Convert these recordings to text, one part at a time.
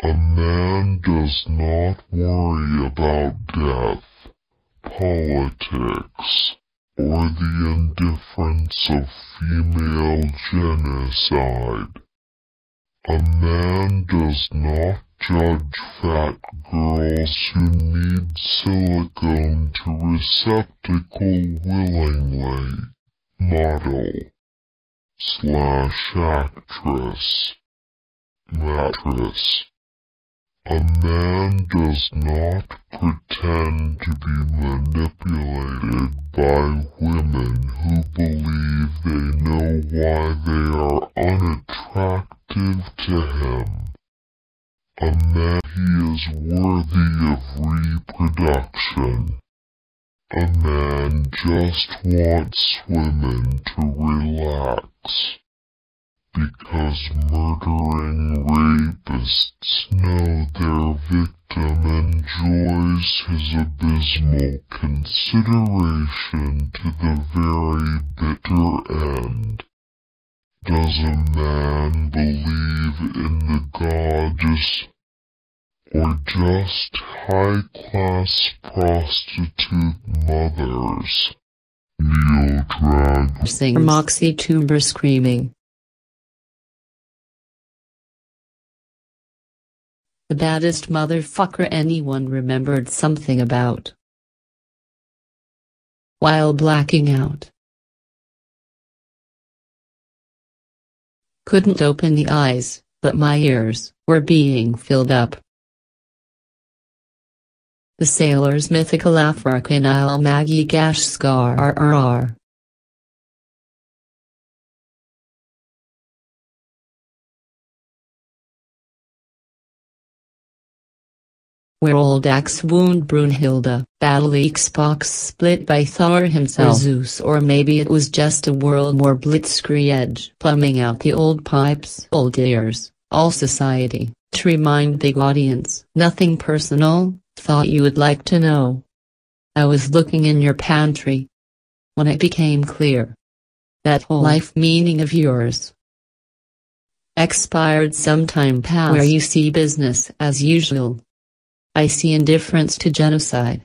A man does not worry about death, politics, or the indifference of female genocide. A man does not judge fat girls who need silicone to receptacle willingly. Model/actress. Mattress. A man does not pretend to be manipulated by women who believe they know why they are unattractive to him. A man, he is worthy of reproduction. A man just wants women to relax. Because murdering rapists know their victim enjoys his abysmal consideration to the very bitter end. Does a man believe in the goddess, or just high-class prostitute mothers? Neo-drag. Singer Moxie Tumber screaming. The baddest motherfucker anyone remembered something about. While blacking out. Couldn't open the eyes, but my ears were being filled up. The sailor's mythical African Isle Maggie Gash Scar RRR. Where old axe wound Brunhilde, battle Xbox split by Thor himself or Zeus, or maybe it was just a world war blitzkrieg plumbing out the old pipes, old ears, all society, to remind big audience. Nothing personal, thought you would like to know. I was looking in your pantry when it became clear that whole life meaning of yours expired some time past, where you see business as usual. I see indifference to genocide.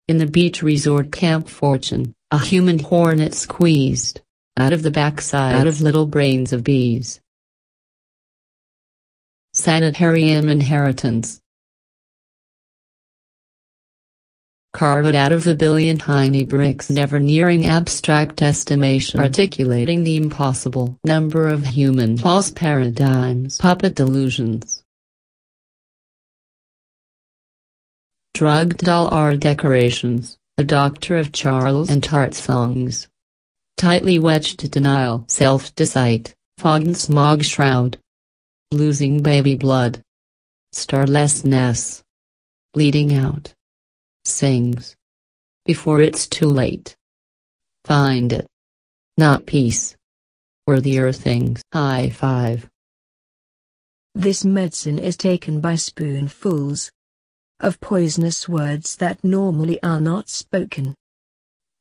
In the beach resort Camp Fortune, a human hornet squeezed out of the backside out of little brains of bees. Sanitarium inheritance. Carved out of a billion tiny bricks, never nearing abstract estimation, articulating the impossible number of human false paradigms, puppet delusions. Drugged doll art decorations, a doctor of Charles and Tart songs. Tightly wedged denial, self-deceit, fog and smog shroud. Losing baby blood. Starlessness. Bleeding out. Sings. Before it's too late. Find it. Not peace. Worthier things. High five. This medicine is taken by spoonfuls of poisonous words that normally are not spoken.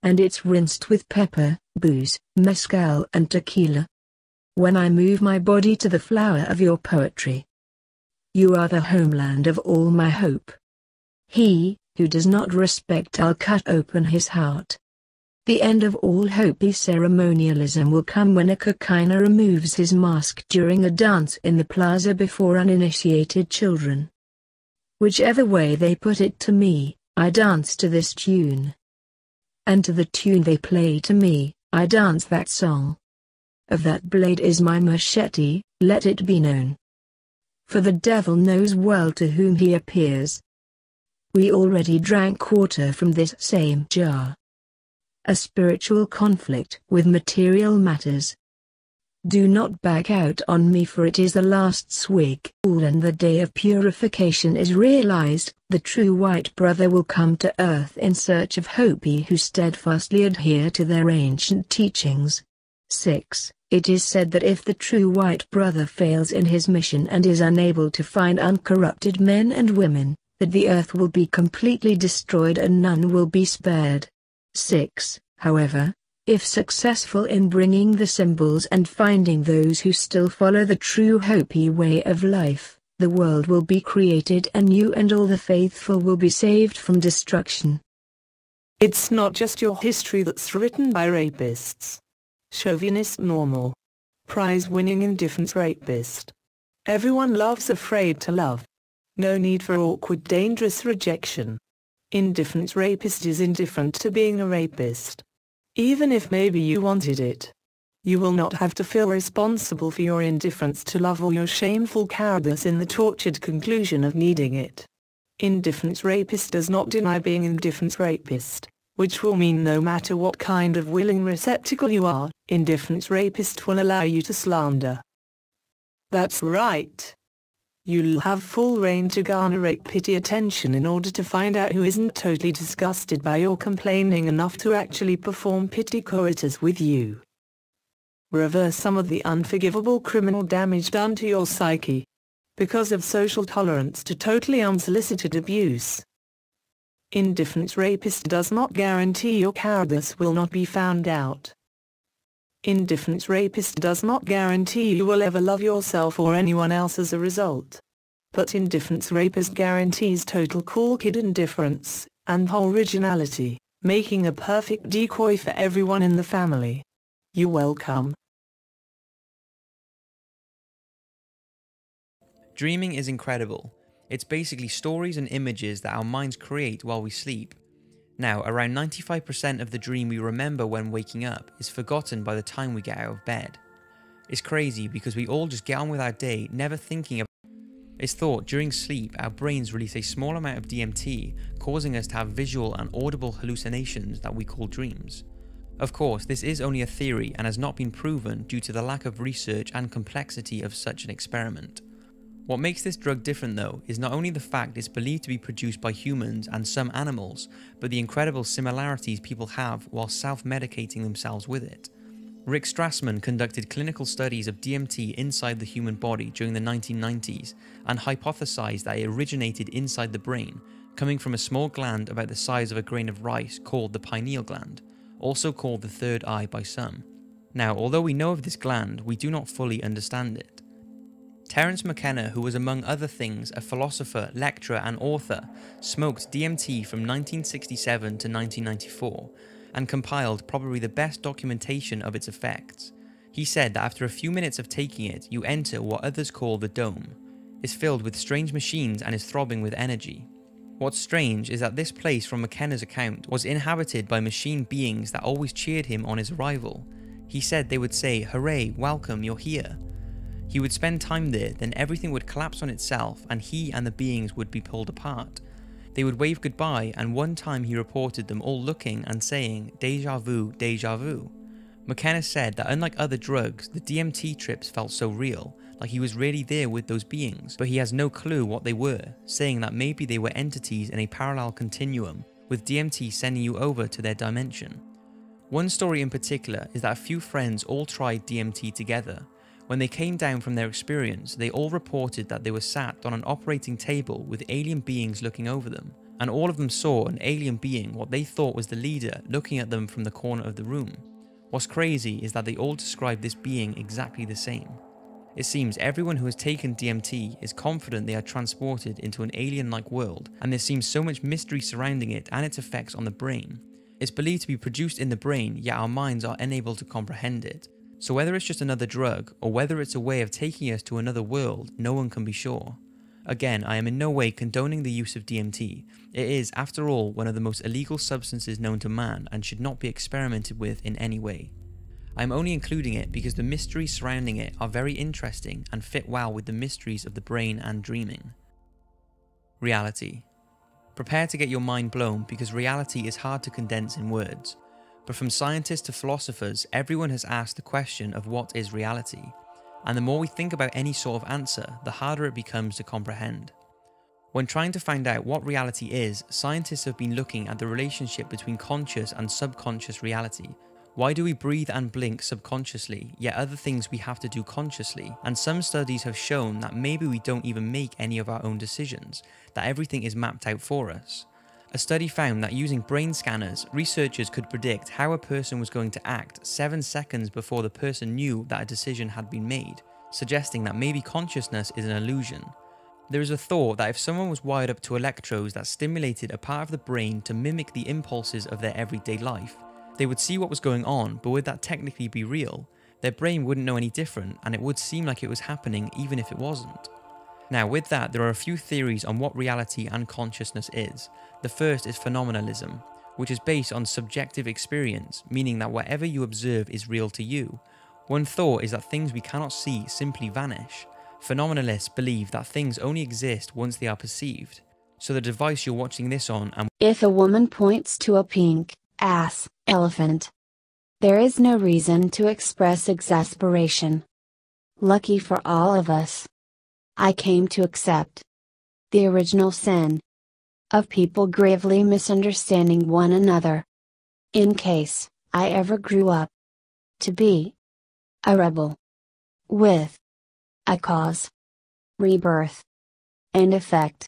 And it's rinsed with pepper, booze, mezcal and tequila. When I move my body to the flower of your poetry, you are the homeland of all my hope. He who does not respect, I'll cut open his heart. The end of all Hopi ceremonialism will come when a cocaine removes his mask during a dance in the plaza before uninitiated children. Whichever way they put it to me, I dance to this tune. And to the tune they play to me, I dance that song. Of that blade is my machete, let it be known. For the devil knows well to whom he appears. We already drank water from this same jar. A spiritual conflict with material matters. Do not back out on me, for it is the last swig. And the day of purification is realized, the true white brother will come to earth in search of Hopi who steadfastly adhere to their ancient teachings. 6. It is said that if the true white brother fails in his mission and is unable to find uncorrupted men and women, that the earth will be completely destroyed and none will be spared. 6. However, if successful in bringing the symbols and finding those who still follow the true Hopi way of life, The world will be created anew and all the faithful will be saved from destruction. It's not just your history that's written by rapists. Chauvinist normal. Prize-winning indifference rapist. Everyone loves afraid to love. No need for awkward dangerous rejection. Indifference rapist is indifferent to being a rapist. Even if maybe you wanted it. You will not have to feel responsible for your indifference to love or your shameful cowardice in the tortured conclusion of needing it. Indifference rapist does not deny being indifference rapist, which will mean no matter what kind of willing receptacle you are, indifference rapist will allow you to slander. That's right. You'll have full reign to garner rape pity attention in order to find out who isn't totally disgusted by your complaining enough to actually perform pity coitus with you. Reverse some of the unforgivable criminal damage done to your psyche because of social tolerance to totally unsolicited abuse. Indifference rapist does not guarantee your cowardice will not be found out. Indifference rapist does not guarantee you will ever love yourself or anyone else as a result. But indifference rapist guarantees total cool kid indifference and originality, making a perfect decoy for everyone in the family. You're welcome. Dreaming is incredible. It's basically stories and images that our minds create while we sleep. Now, around 95% of the dream we remember when waking up is forgotten by the time we get out of bed. It's crazy because we all just get on with our day never thinking about it. It's thought during sleep our brains release a small amount of DMT, causing us to have visual and audible hallucinations that we call dreams. Of course, this is only a theory and has not been proven due to the lack of research and complexity of such an experiment. What makes this drug different though is not only the fact it's believed to be produced by humans and some animals, but the incredible similarities people have while self-medicating themselves with it. Rick Strassman conducted clinical studies of DMT inside the human body during the 1990s and hypothesized that it originated inside the brain, coming from a small gland about the size of a grain of rice called the pineal gland, also called the third eye by some. Now, although we know of this gland, we do not fully understand it. Terence McKenna, who was among other things a philosopher, lecturer and author, smoked DMT from 1967 to 1994 and compiled probably the best documentation of its effects. He said that after a few minutes of taking it, you enter what others call the dome. It's filled with strange machines and is throbbing with energy. What's strange is that this place, from McKenna's account, was inhabited by machine beings that always cheered him on his arrival. He said they would say, "Hooray, welcome, you're here." He would spend time there, then everything would collapse on itself and he and the beings would be pulled apart. They would wave goodbye, and one time he reported them all looking and saying, "Deja vu, deja vu." McKenna said that unlike other drugs, the DMT trips felt so real, like he was really there with those beings, but he has no clue what they were, saying that maybe they were entities in a parallel continuum, with DMT sending you over to their dimension. One story in particular is that a few friends all tried DMT together. When they came down from their experience, they all reported that they were sat on an operating table with alien beings looking over them, and all of them saw an alien being, what they thought was the leader, looking at them from the corner of the room. What's crazy is that they all described this being exactly the same. It seems everyone who has taken DMT is confident they are transported into an alien-like world, and there seems so much mystery surrounding it and its effects on the brain. It's believed to be produced in the brain, yet our minds are unable to comprehend it. So whether it's just another drug, or whether it's a way of taking us to another world, no one can be sure. Again, I am in no way condoning the use of DMT. It is, after all, one of the most illegal substances known to man and should not be experimented with in any way. I am only including it because the mysteries surrounding it are very interesting and fit well with the mysteries of the brain and dreaming. Reality. Prepare to get your mind blown because reality is hard to condense in words. But from scientists to philosophers, everyone has asked the question of what is reality. And the more we think about any sort of answer, the harder it becomes to comprehend. When trying to find out what reality is, scientists have been looking at the relationship between conscious and subconscious reality. Why do we breathe and blink subconsciously, yet other things we have to do consciously? And some studies have shown that maybe we don't even make any of our own decisions, that everything is mapped out for us. A study found that using brain scanners, researchers could predict how a person was going to act 7 seconds before the person knew that a decision had been made, suggesting that maybe consciousness is an illusion. There is a thought that if someone was wired up to electrodes that stimulated a part of the brain to mimic the impulses of their everyday life, they would see what was going on, but would that technically be real? Their brain wouldn't know any different, and it would seem like it was happening even if it wasn't. Now, with that, there are a few theories on what reality and consciousness is. The first is phenomenalism, which is based on subjective experience, meaning that whatever you observe is real to you. One thought is that things we cannot see simply vanish. Phenomenalists believe that things only exist once they are perceived. So the device you're watching this on and if a woman points to a pink ass elephant, there is no reason to express exasperation. Lucky for all of us, I came to accept the original sin of people gravely misunderstanding one another. In case I ever grew up to be a rebel with a cause, rebirth, and effect,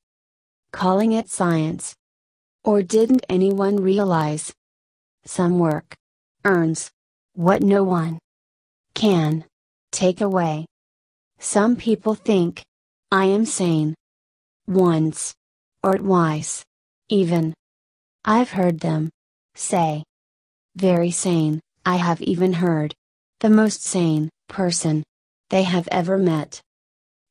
calling it science. Or didn't anyone realize some work earns what no one can take away? Some people think I am sane. Once or twice, even. I've heard them say, very sane. I have even heard the most sane person they have ever met.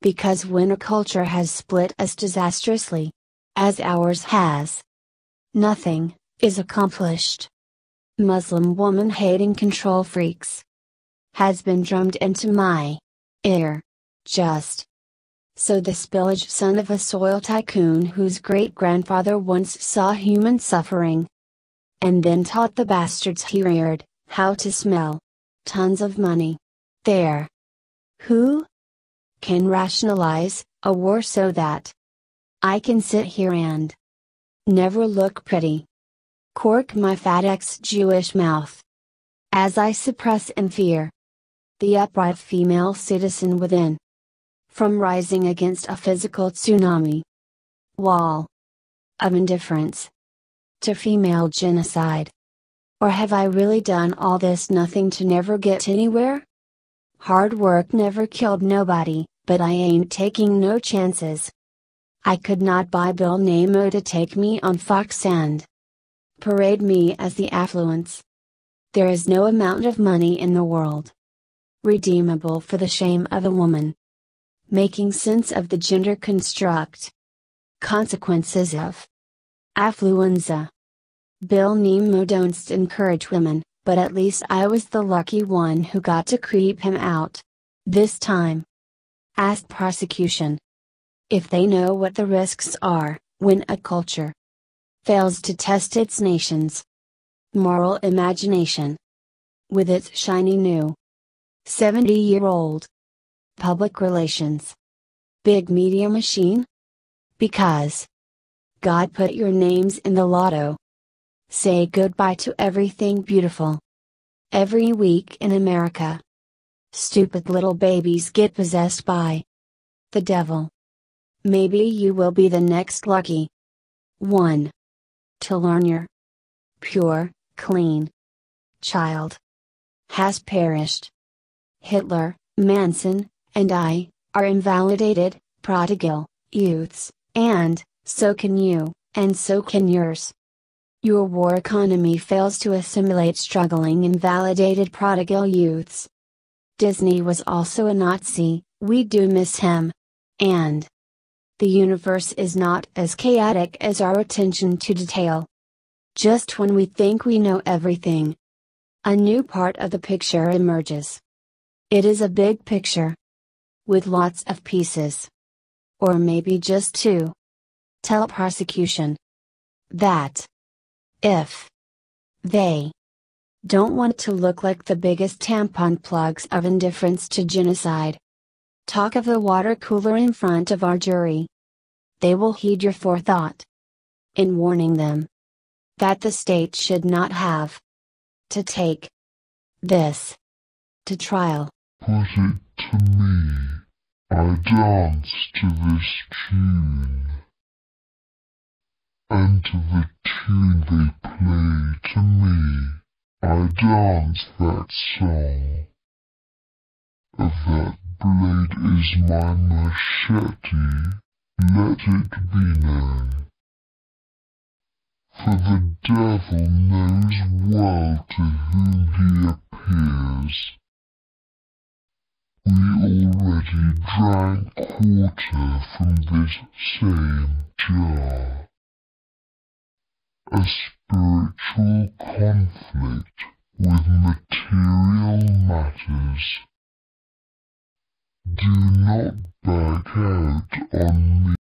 Because when a culture has split as disastrously as ours has, nothing is accomplished. Muslim woman hating control freaks has been drummed into my ear, just so the spillage son of a soil tycoon whose great-grandfather once saw human suffering, and then taught the bastards he reared how to smell tons of money there. Who can rationalize a war so that I can sit here and never look pretty? Cork my fat ex-Jewish mouth as I suppress in fear the upright female citizen within from rising against a physical tsunami wall of indifference to female genocide. Or have I really done all this nothing to never get anywhere? Hard work never killed nobody, but I ain't taking no chances. I could not buy Bill Namo to take me on Fox and parade me as the affluence. There is no amount of money in the world redeemable for the shame of a woman making sense of the gender construct. Consequences of affluenza. Bill Nemo don't encourage women, but at least I was the lucky one who got to creep him out. This time. Ask prosecution if they know what the risks are when a culture fails to test its nation's moral imagination with its shiny new 70-year-old public relations big media machine. Because God put your names in the lotto. Say goodbye to everything beautiful. Every week in America, stupid little babies get possessed by the devil. Maybe you will be the next lucky one to learn your pure, clean child has perished. Hitler, Manson, and I are invalidated, prodigal youths, and so can you, and so can yours. Your war economy fails to assimilate struggling invalidated prodigal youths. Disney was also a Nazi, we do miss him. And the universe is not as chaotic as our attention to detail. Just when we think we know everything, a new part of the picture emerges. It is a big picture with lots of pieces. Or maybe just two. Tell prosecution that if they don't want to look like the biggest tampon plugs of indifference to genocide, talk of the water cooler in front of our jury. They will heed your forethought in warning them that the state should not have to take this to trial. Put it to me. I dance to this tune, and to the tune they play to me. I dance that song. Of that blade is my machete. let it be known. For the devil knows well to whom he appears. We already drank water from this same jar. A spiritual conflict with material matters. Do not back out on